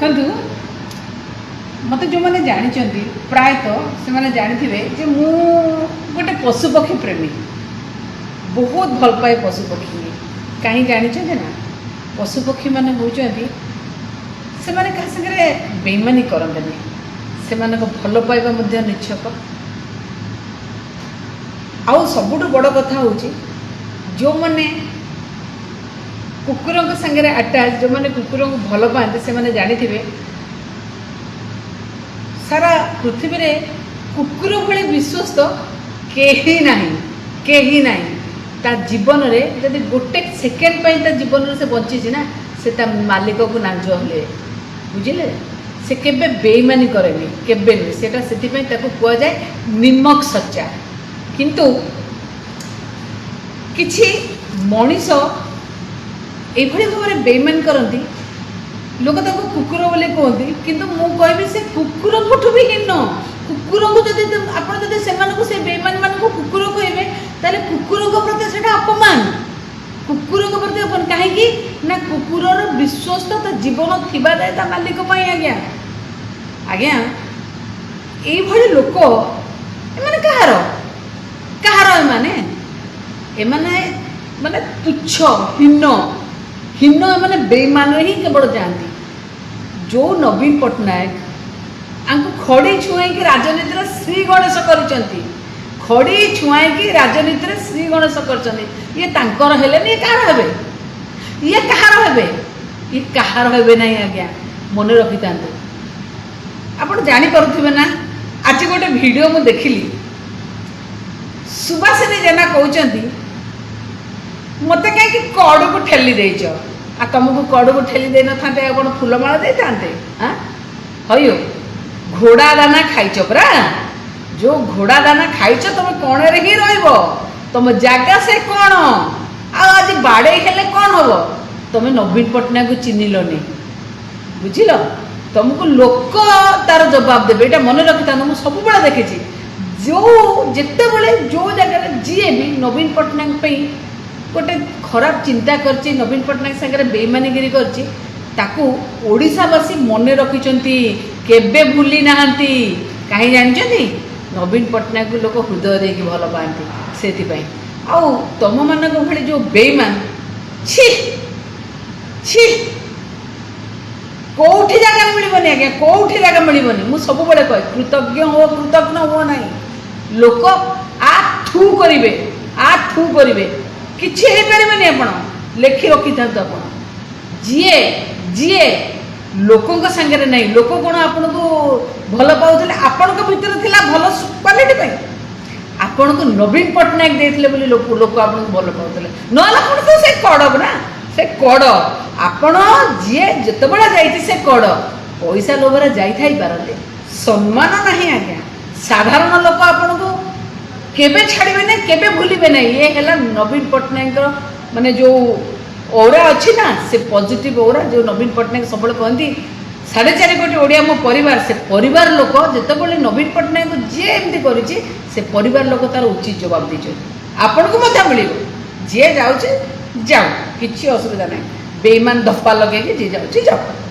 देखु मत जो मैंने जानी प्रायतः से मैंने जानी जे मु गोटे पशुपक्षी प्रेमी बहुत भल पाए पशुपक्षी कहीं जानी ना पशुपक्षी मैंने होती से मैंने क्या सागर बेईमानी करते से भल पाइबा निच्छक आउ सबुठ बड़ कथा हूँ जो मैंने कुकुर सागरे आटाच जो मैंने कुकुर को भल पाते से मैंने जानी सारा पृथ्वी रे कुकुर भली विश्वस्त कहीं नहीं ता जीवन रे यदि गोटे सेकेंड ता जीवन रे से बंची ना से ता मालिक को नांज हले बुझिले से केबे बेईमानी करेनी केबे नहीं सेटा सेति ताको कुआ जाए निमक सच्चा किंतु किछि मनीष एभली भाव में बेईमान करती लोक ताको कुकुर बोले कहते किंतु मु कहबी से कुकुर ठू भी हीन कुकुर को जदि आपण जदि से बेईमान मान को कुकुर कहबे ताले कुकुर को प्रति सेटा अपमान कुकुर को प्रति अपन कहीं ना कुकुरर विश्वस्त ता जीवन थिबा जाए ता मालिक पई आज्ञा आज्ञा एई भली लोक एमाने कहार एमाने माने तुच्छ हीन एमाने बेईमान ही केवल जाती जो नवीन पट्टनायक आंको खड़ी छुआई राजनीति श्री गणेश करछंती खड़ी छुआई राजनीति श्री गणेश करछंती ये तांकर हेले ये कहार हेबे ये कहार हेबे नहीं आज्ञा मन रखी था आपण जानी पारुथिबे ना आज गोटे वीडियो मु देखिली सुभाषिनी जेना कहउचंती मते कहीं कड़ को ठेली देच आ तुमको कड़ को ठेली दे नथांते आपण फूलमाला दे थांते हां हयो घोड़ा दाना खाइछ परा जो घोड़ा दाना खाइछ तुम कोण रे ही रहइबो तुम जागा से कोण आज बाड़े हेले कोण होबो तुम नवीन पट्टनायक को चिन्हिलनी बुझिल तुमको लोक तार जवाब देबे एटा मन रखि था मु सब बड़ा देखिछि जो जिते बड़े जो जगह जीए भी नवीन पट्टनायक पे गोटे खराब चिंता करछि नवीन पट्टनायक सागरे बेईमानीगिरी करछि ताकू ओडिशावासी मन रखिचंती केबे भूली नाहंती कहीं जानछंती नवीन पट्टनायक लोक हृदय देकी भल पाती से आउ तुम मान भली जो बेईमान छी छी कौटी जगह मिलबनी आज्ञा कौटी जगह मिलबनी मु सब बड़े कहे कृतज्ञ हो ना लोक आ ठू करिवे किछि हे परिबनी आपण लेखि रखि था आपण जीए लोकों संगे नहीं लोक कौन आपन को भल पाउले आपण को भीतर थिला भल क्वालिटी पे आपण को नवीन पट्टनायक देथिले बोली लोक आपन को भल पाउले न आपण तो से कड़ब ना से कड़ आपण जीए जते बड़ा जाईती से कड़ पैसा लोभरे जाई थाई पारते सम्मान नहीं आज्ञा साधारण लोक आपण को केबे छाड़बे ना केबे भूलिबे ना ये हैला नवीन पट्टनायक माने जो ओरा अच्छी ना से पॉजिटिव ओरा जो नवीन पट्टनायक सब कहती 4.5 कोटी ओडिया मो परिवार से परिवार लोक जिते नवीन पट्टनायक जी एमती करी से परिवार लोक तार उचित जवाब दीजिए आपण को मत मिल जी जाऊे जाओ किसी असुविधा ना बेईमान धप्पा लगे जी जाऊँ जाओ।